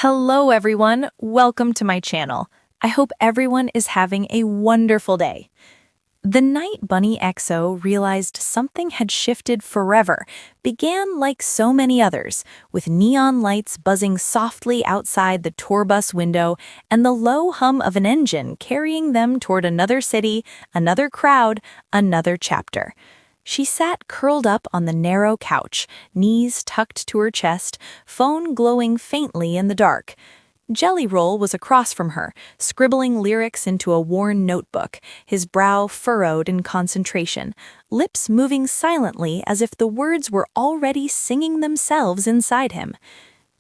Hello everyone, welcome to my channel. I hope everyone is having a wonderful day. The night Bunnie Xo realized something had shifted forever began like so many others, with neon lights buzzing softly outside the tour bus window and the low hum of an engine carrying them toward another city, another crowd, another chapter. She sat curled up on the narrow couch, knees tucked to her chest, phone glowing faintly in the dark. Jelly Roll was across from her, scribbling lyrics into a worn notebook, his brow furrowed in concentration, lips moving silently as if the words were already singing themselves inside him.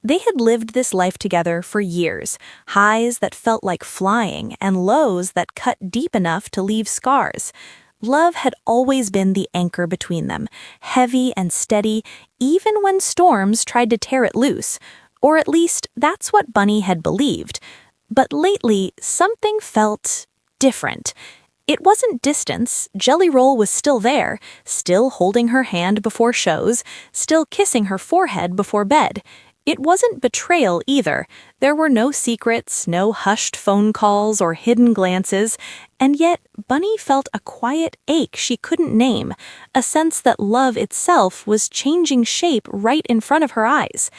They had lived this life together for years, highs that felt like flying and lows that cut deep enough to leave scars. Love had always been the anchor between them, heavy and steady, even when storms tried to tear it loose. Or at least that's what Bunnie had believed. But lately, something felt different. It wasn't distance. Jelly Roll was still there, still holding her hand before shows, still kissing her forehead before bed. It wasn't betrayal either. There were no secrets, no hushed phone calls or hidden glances, and yet Bunnie felt a quiet ache she couldn't name, a sense that love itself was changing shape right in front of her eyes.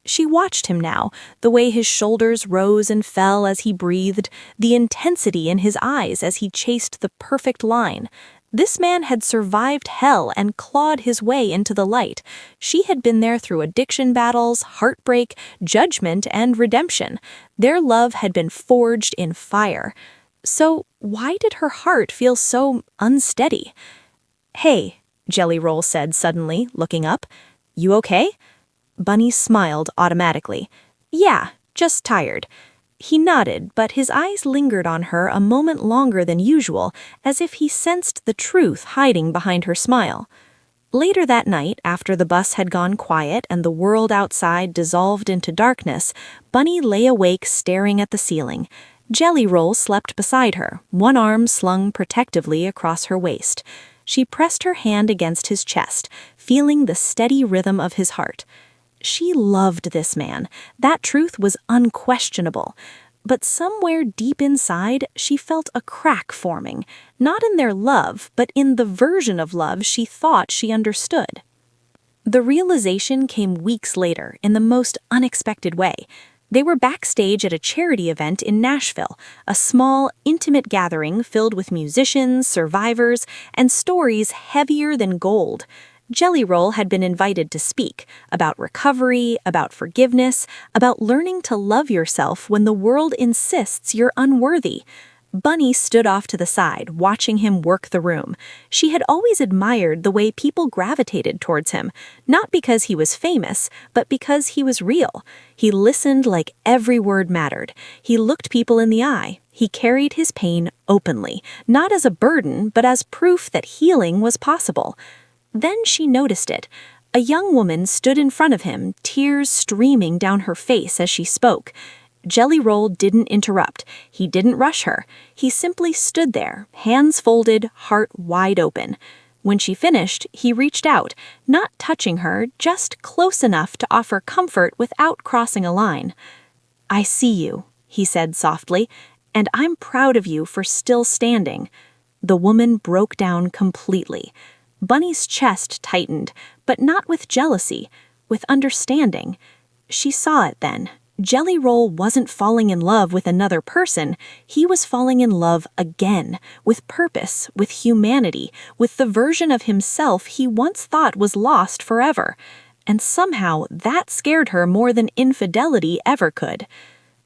She watched him now, the way his shoulders rose and fell as he breathed, the intensity in his eyes as he chased the perfect line. This man had survived hell and clawed his way into the light. She had been there through addiction battles, heartbreak, judgment, and redemption. Their love had been forged in fire. So why did her heart feel so unsteady? "Hey," Jelly Roll said suddenly, looking up. "You okay?" Bunnie smiled automatically. "Yeah, just tired." He nodded, but his eyes lingered on her a moment longer than usual, as if he sensed the truth hiding behind her smile. Later that night, after the bus had gone quiet and the world outside dissolved into darkness, Bunnie lay awake staring at the ceiling. Jelly Roll slept beside her, one arm slung protectively across her waist. She pressed her hand against his chest, feeling the steady rhythm of his heart. She loved this man. That truth was unquestionable. But somewhere deep inside, she felt a crack forming, not in their love, but in the version of love she thought she understood. The realization came weeks later in the most unexpected way. They were backstage at a charity event in Nashville, a small, intimate gathering filled with musicians, survivors, and stories heavier than gold. Jelly Roll had been invited to speak about recovery, about forgiveness, about learning to love yourself when the world insists you're unworthy. Bunnie stood off to the side, watching him work the room. She had always admired the way people gravitated towards him, not because he was famous, but because he was real. He listened like every word mattered. He looked people in the eye. He carried his pain openly, not as a burden, but as proof that healing was possible. Then she noticed it. A young woman stood in front of him, tears streaming down her face as she spoke. Jelly Roll didn't interrupt. He didn't rush her. He simply stood there, hands folded, heart wide open. When she finished, he reached out, not touching her, just close enough to offer comfort without crossing a line. "I see you," he said softly, "and I'm proud of you for still standing." The woman broke down completely. Bunnie's chest tightened, but not with jealousy, with understanding. She saw it then. Jelly Roll wasn't falling in love with another person, he was falling in love again, with purpose, with humanity, with the version of himself he once thought was lost forever. And somehow that scared her more than infidelity ever could.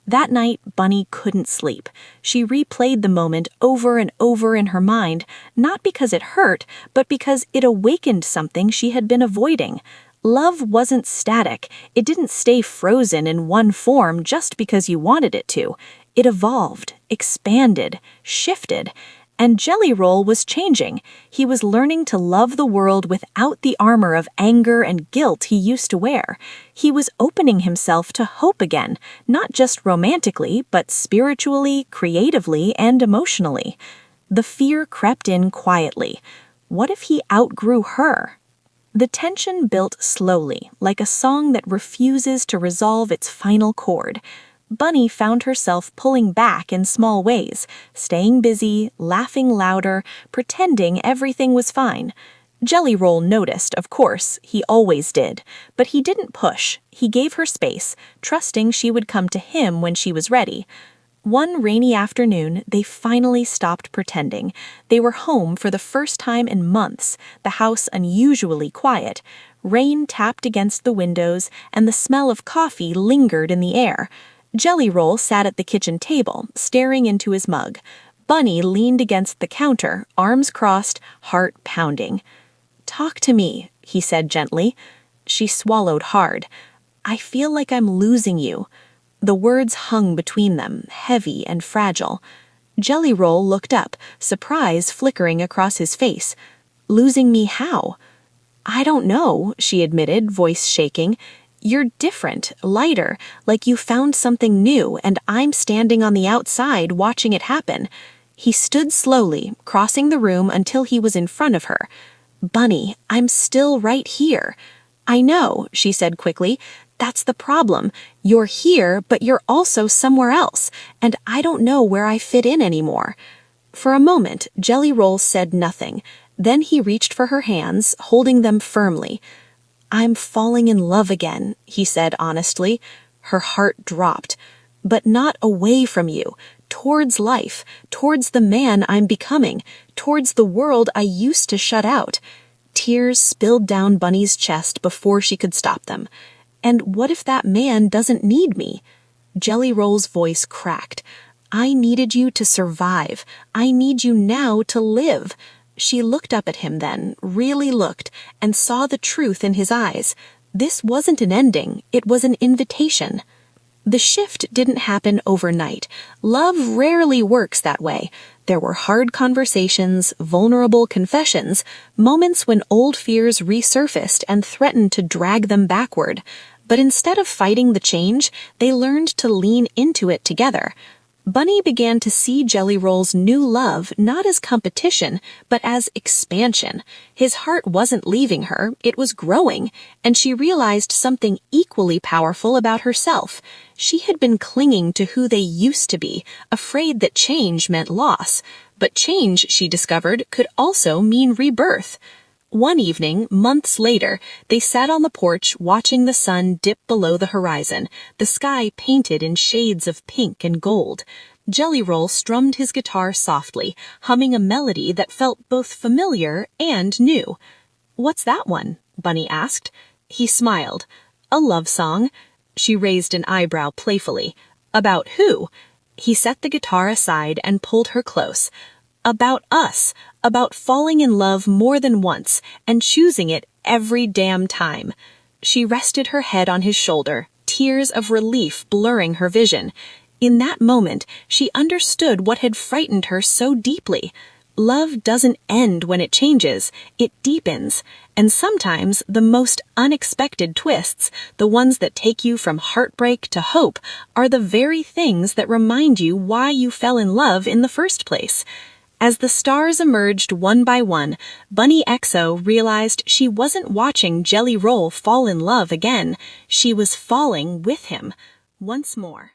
That night, Bunnie couldn't sleep. She replayed the moment over and over in her mind, not because it hurt, but because it awakened something she had been avoiding. Love wasn't static. It didn't stay frozen in one form just because you wanted it to. It evolved, expanded, shifted. And Jelly Roll was changing. He was learning to love the world without the armor of anger and guilt he used to wear. He was opening himself to hope again, not just romantically, but spiritually, creatively, and emotionally. The fear crept in quietly. What if he outgrew her? The tension built slowly, like a song that refuses to resolve its final chord. Bunnie found herself pulling back in small ways, staying busy, laughing louder, pretending everything was fine. Jelly Roll noticed, of course, he always did, but he didn't push. He gave her space, trusting she would come to him when she was ready. One rainy afternoon, they finally stopped pretending. They were home for the first time in months, the house unusually quiet. Rain tapped against the windows, and the smell of coffee lingered in the air. Jelly Roll sat at the kitchen table, staring into his mug. Bunnie leaned against the counter, arms crossed, heart pounding. "Talk to me," he said gently. She swallowed hard. "I feel like I'm losing you." The words hung between them, heavy and fragile. Jelly Roll looked up, surprise flickering across his face. "Losing me how?" "I don't know," she admitted, voice shaking. "You're different, lighter, like you found something new, and I'm standing on the outside watching it happen." He stood slowly, crossing the room until he was in front of her. "Bunnie, I'm still right here." "I know," she said quickly. "That's the problem. You're here, but you're also somewhere else, and I don't know where I fit in anymore." For a moment, Jelly Roll said nothing. Then he reached for her hands, holding them firmly. "I'm falling in love again," he said honestly. Her heart dropped. "But not away from you. Towards life, towards the man I'm becoming, towards the world I used to shut out." Tears spilled down Bunnie's chest before she could stop them. "And what if that man doesn't need me?" Jelly Roll's voice cracked. "I needed you to survive. I need you now to live." She looked up at him then, really looked, and saw the truth in his eyes. This wasn't an ending, it was an invitation. The shift didn't happen overnight. Love rarely works that way. There were hard conversations, vulnerable confessions, moments when old fears resurfaced and threatened to drag them backward. But instead of fighting the change, they learned to lean into it together. Bunnie began to see Jelly Roll's new love not as competition, but as expansion. His heart wasn't leaving her, it was growing, and she realized something equally powerful about herself. She had been clinging to who they used to be, afraid that change meant loss. But change, she discovered, could also mean rebirth. One evening, months later, they sat on the porch watching the sun dip below the horizon, the sky painted in shades of pink and gold. Jelly Roll strummed his guitar softly, humming a melody that felt both familiar and new. "What's that one?" Bunnie asked. He smiled. "A love song." She raised an eyebrow playfully. "About who?" He set the guitar aside and pulled her close. "About us, about falling in love more than once, and choosing it every damn time." She rested her head on his shoulder, tears of relief blurring her vision. In that moment, she understood what had frightened her so deeply. Love doesn't end when it changes, it deepens. And sometimes the most unexpected twists, the ones that take you from heartbreak to hope, are the very things that remind you why you fell in love in the first place. As the stars emerged one by one, Bunnie Xo realized she wasn't watching Jelly Roll fall in love again. She was falling with him once more.